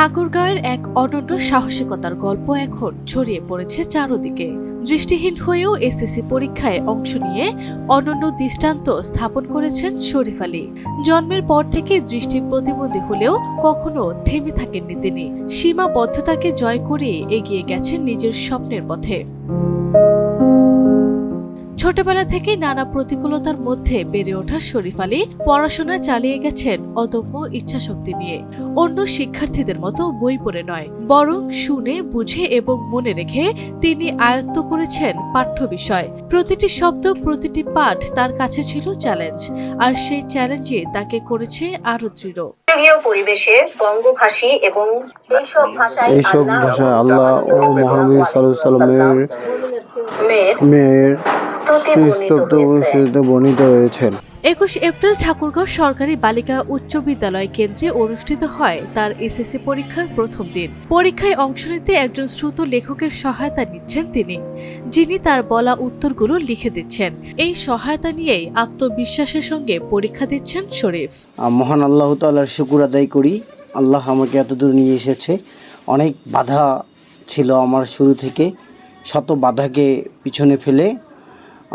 ঠাকুরগাঁওয়ের এক অনন্য সাহসিকতার গল্প এখন ছড়িয়ে পড়েছে চারদিকে। দৃষ্টিহীন হয়েও এসএসসি পরীক্ষায় অংশ নিয়ে অনন্য দৃষ্টান্ত স্থাপন করেছেন শরীফ আলী। জন্মের পর থেকে দৃষ্টি প্রতিবন্ধী হলেও কখনো থেমে থাকেননি তিনি। সীমাবদ্ধতাকে জয় করে এগিয়ে গেছেন নিজের স্বপ্নের পথে। ছোটবেলা থেকে নানা প্রতিকূলতার মধ্যে বেড়ে ওঠা শরীফ আলী পড়াশোনা চালিয়ে গেছেন অদম্য ইচ্ছাশক্তি নিয়ে। অন্য শিক্ষার্থীদের মতো বই পড়ে নয়, বরং শুনে বুঝে এবং মনে রেখে তিনি আয়ত্ত করেছেন পাঠ্য বিষয়। প্রতিটি শব্দ, প্রতিটি পাঠ তার কাছে ছিল চ্যালেঞ্জ, আর সেই চ্যালেঞ্জে তাকে করেছে আরো দৃঢ়। পরিবেশে বঙ্গভাষী এবং এইসব ভাষায় আল্লাহ ও মহানবী সাল্লাল্লাহু আলাইহি ওয়াসাল্লামের মেয়ের স্তোত্র বর্ণিত রয়েছেন। 21 এপ্রিল ঠাকুরগাঁও সরকারি বালিকা উচ্চ বিদ্যালয় কেন্দ্রে অনুষ্ঠিত হয় তার এসএসসি পরীক্ষার প্রথম দিন। পরীক্ষায় অংশ নিতে একজন শ্রুত লেখকের সহায়তা নিচ্ছেন তিনি, যিনি তার বলা উত্তরগুলো লিখে দিচ্ছেন। এই সহায়তা নিয়েই আত্মবিশ্বাসের সঙ্গে পরীক্ষা দিচ্ছেন শরীফ। মহান আল্লাহ তাআলার শুকর আদায় করি, আল্লাহ আমাকে এতদূর নিয়ে এসেছে। অনেক বাধা ছিল আমার শুরু থেকে, শত বাধাকে পিছনে ফেলে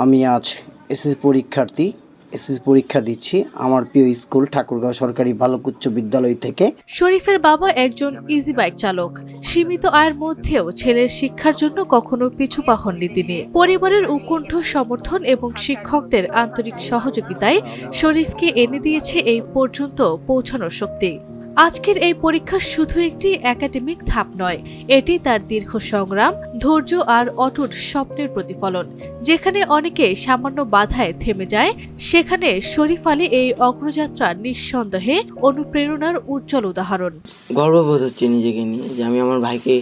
আমি আজ এসএসসি পরীক্ষা দিচ্ছি আমার প্রিয় স্কুল ঠাকুরগাঁও সরকারি বালক উচ্চ বিদ্যালয় থেকে। শরীফের বাবা একজন ইজি বাইক চালক। সীমিত আয়ের মধ্যেও ছেলের শিক্ষার জন্য কখনো পিছু পা হননি তিনি। পরিবারের উৎকণ্ঠ সমর্থন এবং শিক্ষকদের আন্তরিক সহযোগিতায় শরীফকে এনে দিয়েছে এই পর্যন্ত পৌঁছানোর শক্তি। আজকের এই পরীক্ষা শুধু একটি একাডেমিক ধাপ নয়, এটি তার দীর্ঘ সংগ্রাম, ধৈর্য আর অটুট স্বপ্নের প্রতিফলন। যেখানে অনেকে সামান্য বাধায় থেমে যায়, সেখানে শরীফ আলী এই অগ্রযাত্রা নিঃসন্দেহে অনুপ্রেরণার উজ্জ্বল উদাহরণ। গর্ববোধ হচ্ছে নিজেকে নিয়ে যে আমি আমার ভাইকে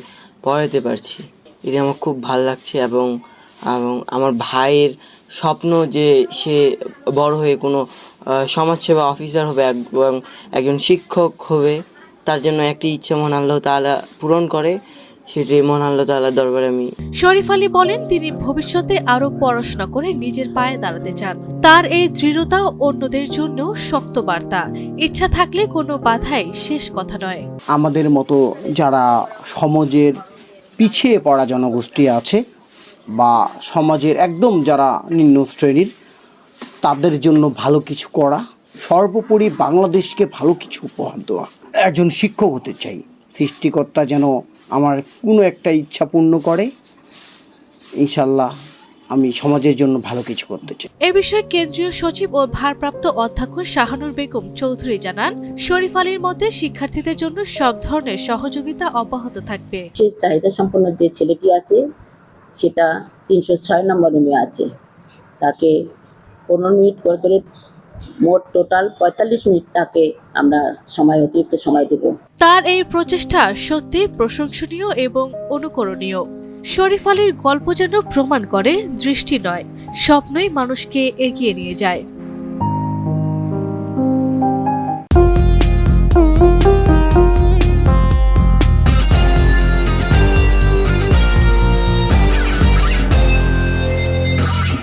পড়াতে পারছি, এটা আমার খুব ভালো লাগছে। এবং আমার ভাইয়ের স্বপ্ন যে সে বড় হয়ে কোনো সমাজসেবা অফিসার হবে এবং একজন শিক্ষক হবে, তার জন্য একটি ইচ্ছে মহান আল্লাহ তাআলা পূরণ করে, সেটি মহান আল্লাহ তাআলার দরবারে আমি। শরীফ আলী বলেন তিনি ভবিষ্যতে আরো পড়াশোনা করে নিজের পায়ে দাঁড়াতে চান। তার এই দৃঢ়তা অন্যদের জন্য শক্ত বার্তা। ইচ্ছা থাকলে কোনো বাধাই শেষ কথা নয়। আমাদের মতো যারা সমাজের পিছিয়ে পড়া জনগোষ্ঠী আছে বা সমাজের একদম যারা নিম্ন শ্রেণীর, তাদের জন্য ভালো কিছু করা, সর্বোপরি বাংলাদেশকে ভালো কিছু উপহার দেওয়া। একজন শিক্ষক হতে চাই, সৃষ্টিকর্তা যেন আমার কোনো একটা ইচ্ছা পূর্ণ করে। ইনশাল্লাহ আমি সমাজের জন্য ভালো কিছু করতে চাই। এ বিষয়ে কেন্দ্রীয় সচিব ও ভারপ্রাপ্ত অধ্যক্ষ শাহানুর বেগম চৌধুরী জানান, শরীফ আলীর মতে শিক্ষার্থীদের জন্য সব ধরনের সহযোগিতা অব্যাহত থাকবে। সেই চাহিদা সম্পন্ন যে ছেলেটি আছে সেটা 306 নম্বর রুমে আছে, তাকে 15 মিনিট করে মোট টোটাল 45 মিনিট তাকে আমরা অতিরিক্ত সময় দেব। তার এই প্রচেষ্টা সত্যি প্রশংসনীয় এবং অনুকরণীয়। শরীফ আলীর গল্প যেন প্রমাণ করে দৃষ্টি নয়, স্বপ্নই মানুষকে এগিয়ে নিয়ে যায়।